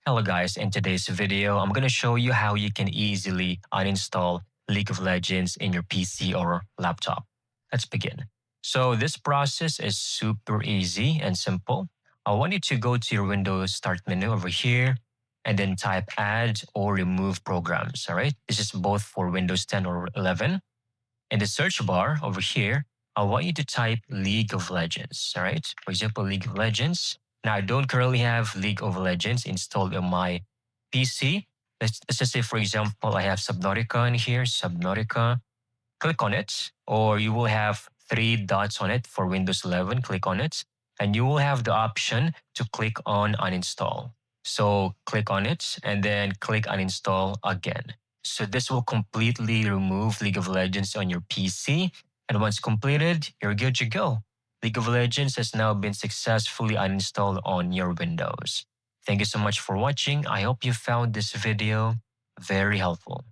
Hello guys, in today's video, I'm going to show you how you can easily uninstall League of Legends in your PC or laptop. Let's begin. So this process is super easy and simple. I want you to go to your Windows Start menu over here and then type add or remove programs, all right? This is both for Windows 10 or 11. In the search bar over here, I want you to type League of Legends, all right? For example, League of Legends. Now, I don't currently have League of Legends installed on my PC. Let's just say, for example, I have Subnautica in here, Subnautica. Click on it, or you will have three dots on it for Windows 11. Click on it, and you will have the option to click on uninstall. So click on it and then click uninstall again. So this will completely remove League of Legends on your PC. And once completed, you're good to go. League of Legends has now been successfully uninstalled on your Windows. Thank you so much for watching. I hope you found this video very helpful.